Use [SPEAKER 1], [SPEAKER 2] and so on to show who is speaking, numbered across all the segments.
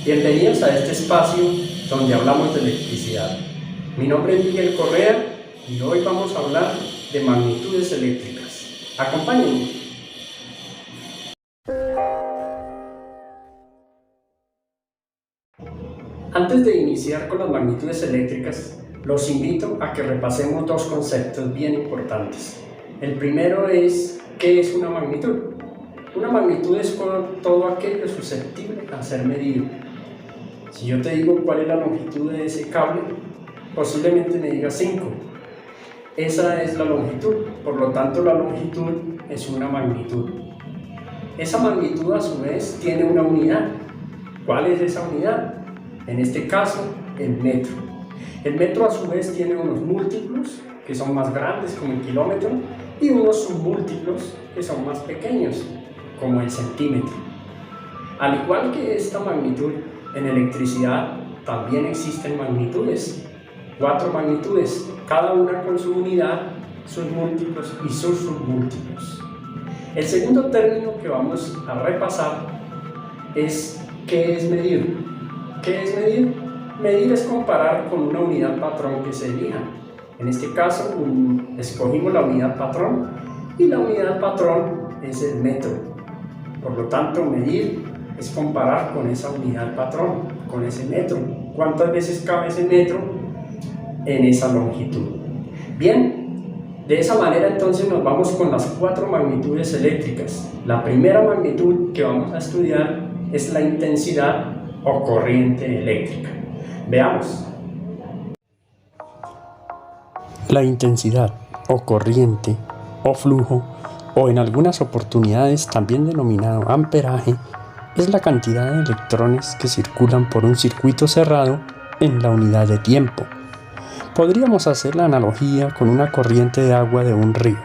[SPEAKER 1] Bienvenidos a este espacio donde hablamos de electricidad. Mi nombre es Miguel Correa y hoy vamos a hablar de magnitudes eléctricas. Acompáñenme. Antes de iniciar con las magnitudes eléctricas, los invito a que repasemos dos conceptos bien importantes. El primero es, ¿qué es una magnitud? Una magnitud es todo aquello susceptible a ser medido. Si yo te digo cuál es la longitud de ese cable, posiblemente me digas 5. Esa es la longitud, por lo tanto la longitud es una magnitud. Esa magnitud a su vez tiene una unidad. ¿Cuál es esa unidad? En este caso, el metro. El metro a su vez tiene unos múltiplos que son más grandes como el kilómetro y unos submúltiplos que son más pequeños como el centímetro. Al igual que esta magnitud, en electricidad también existen magnitudes, 4 magnitudes, cada una con su unidad, sus múltiplos y sus submúltiplos. El segundo término que vamos a repasar es ¿qué es medir? ¿Qué es medir? Medir es comparar con una unidad patrón que se elija. En este caso, escogimos la unidad patrón y la unidad patrón es el metro. Por lo tanto, medir es comparar con esa unidad patrón, con ese metro. ¿Cuántas veces cabe ese metro en esa longitud? Bien, de esa manera entonces nos vamos con las 4 magnitudes eléctricas. La primera magnitud que vamos a estudiar es la intensidad o corriente eléctrica. Veamos.
[SPEAKER 2] La intensidad o corriente o flujo, o en algunas oportunidades también denominado amperaje, es la cantidad de electrones que circulan por un circuito cerrado en la unidad de tiempo. Podríamos hacer la analogía con una corriente de agua de un río.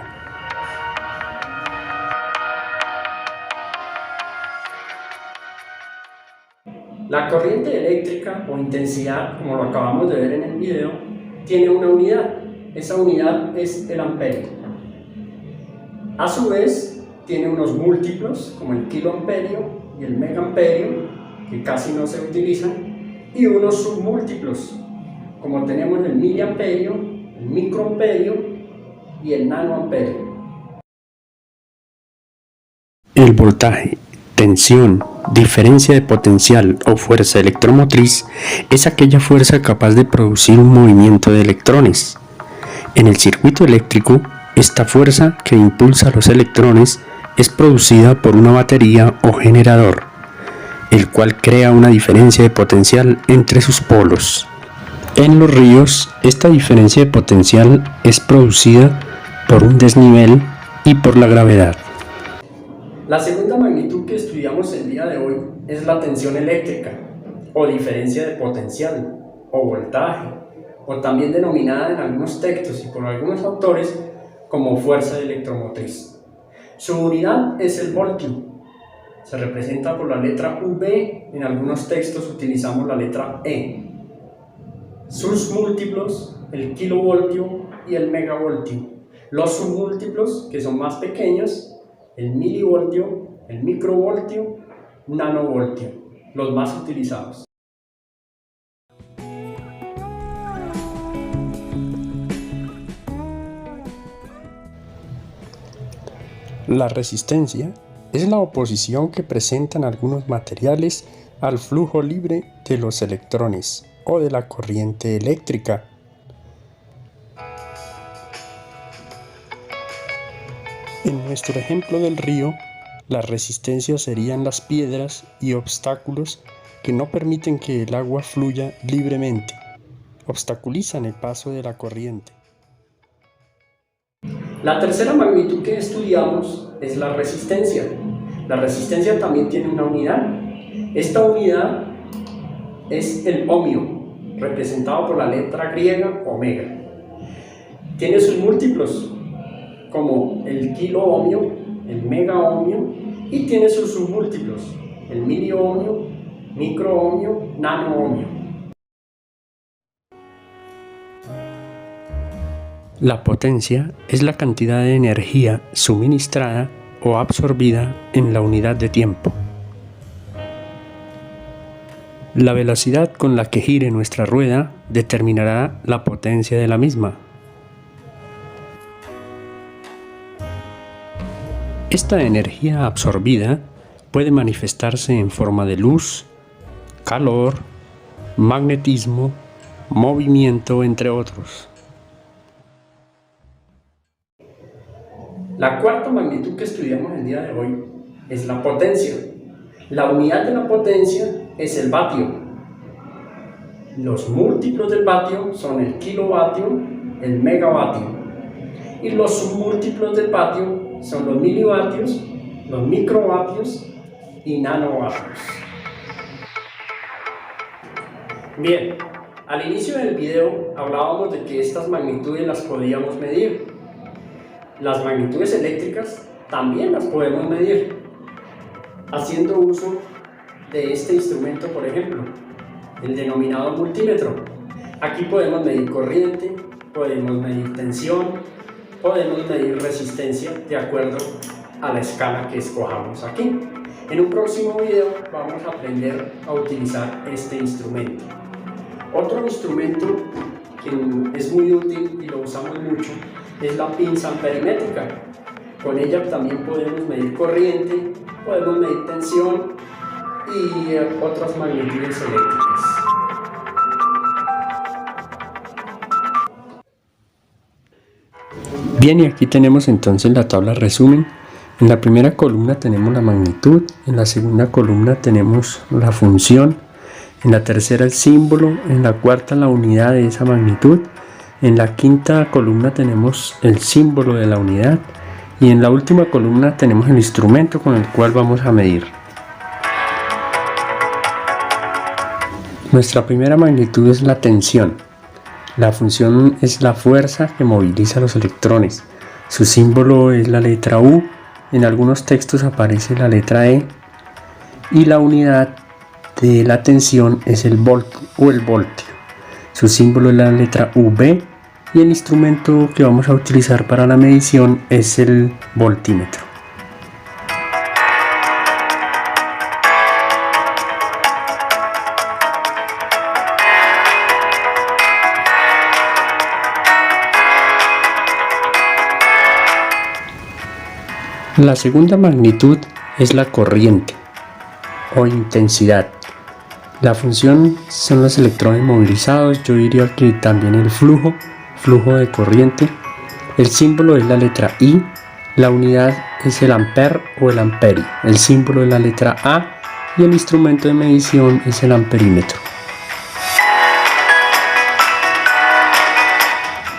[SPEAKER 1] La corriente eléctrica o intensidad, como lo acabamos de ver en el video, tiene una unidad. Esa unidad es el amperio. A su vez, tiene unos múltiplos como el kiloamperio y el megaamperio, que casi no se utilizan, y unos submúltiplos, como tenemos el miliamperio, el microamperio y el nanoamperio.
[SPEAKER 2] El voltaje, tensión, diferencia de potencial o fuerza electromotriz es aquella fuerza capaz de producir un movimiento de electrones. En el circuito eléctrico, esta fuerza que impulsa a los electrones es producida por una batería o generador, el cual crea una diferencia de potencial entre sus polos. En los ríos, esta diferencia de potencial es producida por un desnivel y por la gravedad.
[SPEAKER 1] La segunda magnitud que estudiamos el día de hoy es la tensión eléctrica, o diferencia de potencial, o voltaje, o también denominada en algunos textos y por algunos autores como fuerza electromotriz. Su unidad es el voltio. Se representa por la letra V, en algunos textos utilizamos la letra E. Sus múltiplos, el kilovoltio y el megavoltio. Los submúltiplos, que son más pequeños, el milivoltio, el microvoltio, nanovoltio, los más utilizados.
[SPEAKER 2] La resistencia es la oposición que presentan algunos materiales al flujo libre de los electrones o de la corriente eléctrica. En nuestro ejemplo del río, las resistencias serían las piedras y obstáculos que no permiten que el agua fluya libremente, obstaculizan el paso de la corriente.
[SPEAKER 1] La tercera magnitud que estudiamos es la resistencia. La resistencia también tiene una unidad. Esta unidad es el ohmio, representado por la letra griega omega. Tiene sus múltiplos, como el kiloohmio, el megaohmio, y tiene sus submúltiplos, el miliohmio, microohmio, nanoohmio.
[SPEAKER 2] La potencia es la cantidad de energía suministrada o absorbida en la unidad de tiempo. La velocidad con la que gire nuestra rueda determinará la potencia de la misma. Esta energía absorbida puede manifestarse en forma de luz, calor, magnetismo, movimiento, entre otros.
[SPEAKER 1] La cuarta magnitud que estudiamos el día de hoy es la potencia. La unidad de la potencia es el vatio. Los múltiplos del vatio son el kilovatio, el megavatio. Y los submúltiplos del vatio son los milivatios, los microvatios y nanovatios. Bien, al inicio del video hablábamos de que estas magnitudes las podíamos medir. Las magnitudes eléctricas también las podemos medir haciendo uso de este instrumento, por ejemplo, el denominado multímetro. Aquí podemos medir corriente, podemos medir tensión, podemos medir resistencia de acuerdo a la escala que escojamos aquí. En un próximo video vamos a aprender a utilizar este instrumento. Otro instrumento que es muy útil y lo usamos mucho es la pinza amperimétrica. Con ella también podemos medir corriente, podemos medir tensión y otras magnitudes eléctricas.
[SPEAKER 2] Bien, y aquí tenemos entonces la tabla resumen. En la primera columna tenemos la magnitud, en la segunda columna tenemos la función, en la tercera el símbolo, en la cuarta la unidad de esa magnitud, en la quinta columna tenemos el símbolo de la unidad y en la última columna tenemos el instrumento con el cual vamos a medir. Nuestra primera magnitud es la tensión. La función es la fuerza que moviliza los electrones. Su símbolo es la letra U, en algunos textos aparece la letra E y la unidad de la tensión es el volt o el voltio. Su símbolo es la letra V y el instrumento que vamos a utilizar para la medición es el voltímetro. La segunda magnitud es la corriente o intensidad. La función son los electrones movilizados, yo diría que también el flujo de corriente. El símbolo es la letra I, la unidad es el ampere o el amperio. El símbolo es la letra A y el instrumento de medición es el amperímetro.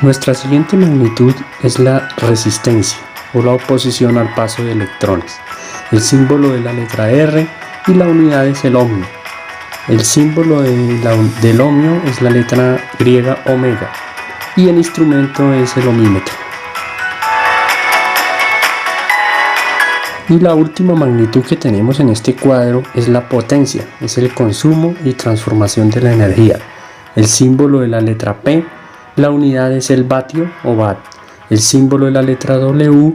[SPEAKER 2] Nuestra siguiente magnitud es la resistencia o la oposición al paso de electrones. El símbolo es la letra R y la unidad es el ohmio. El símbolo del ohmio es la letra griega omega y el instrumento es el ohmímetro. Y la última magnitud que tenemos en este cuadro es la potencia, es el consumo y transformación de la energía. El símbolo de la letra P, la unidad es el vatio o watt. El símbolo de la letra W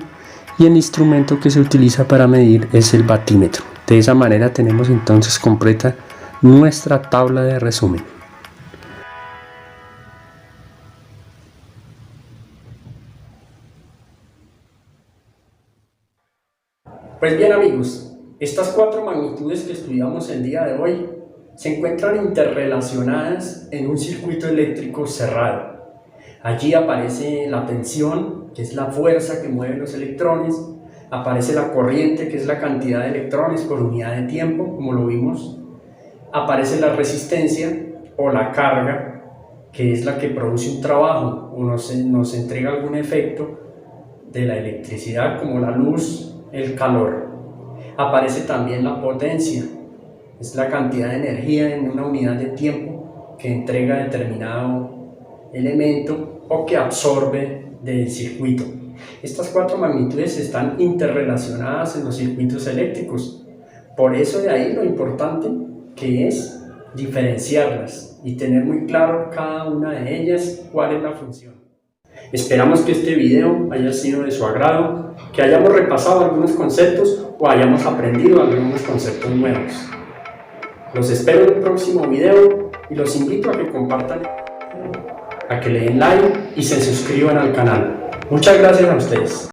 [SPEAKER 2] y el instrumento que se utiliza para medir es el vatímetro. De esa manera tenemos entonces completa nuestra tabla de resumen.
[SPEAKER 1] Pues bien amigos, estas cuatro magnitudes que estudiamos el día de hoy se encuentran interrelacionadas en un circuito eléctrico cerrado. Allí aparece la tensión, que es la fuerza que mueve los electrones, aparece la corriente, que es la cantidad de electrones por unidad de tiempo, como lo vimos, aparece la resistencia o la carga, que es la que produce un trabajo o nos entrega algún efecto de la electricidad, como la luz, el calor. Aparece también la potencia, es la cantidad de energía en una unidad de tiempo que entrega determinado elemento o que absorbe del circuito. Estas cuatro magnitudes están interrelacionadas en los circuitos eléctricos. Por eso de ahí lo importante que es diferenciarlas y tener muy claro cada una de ellas cuál es la función. Esperamos que este video haya sido de su agrado, que hayamos repasado algunos conceptos o hayamos aprendido algunos conceptos nuevos. Los espero en el próximo video y los invito a que compartan, a que le den like y se suscriban al canal. Muchas gracias a ustedes.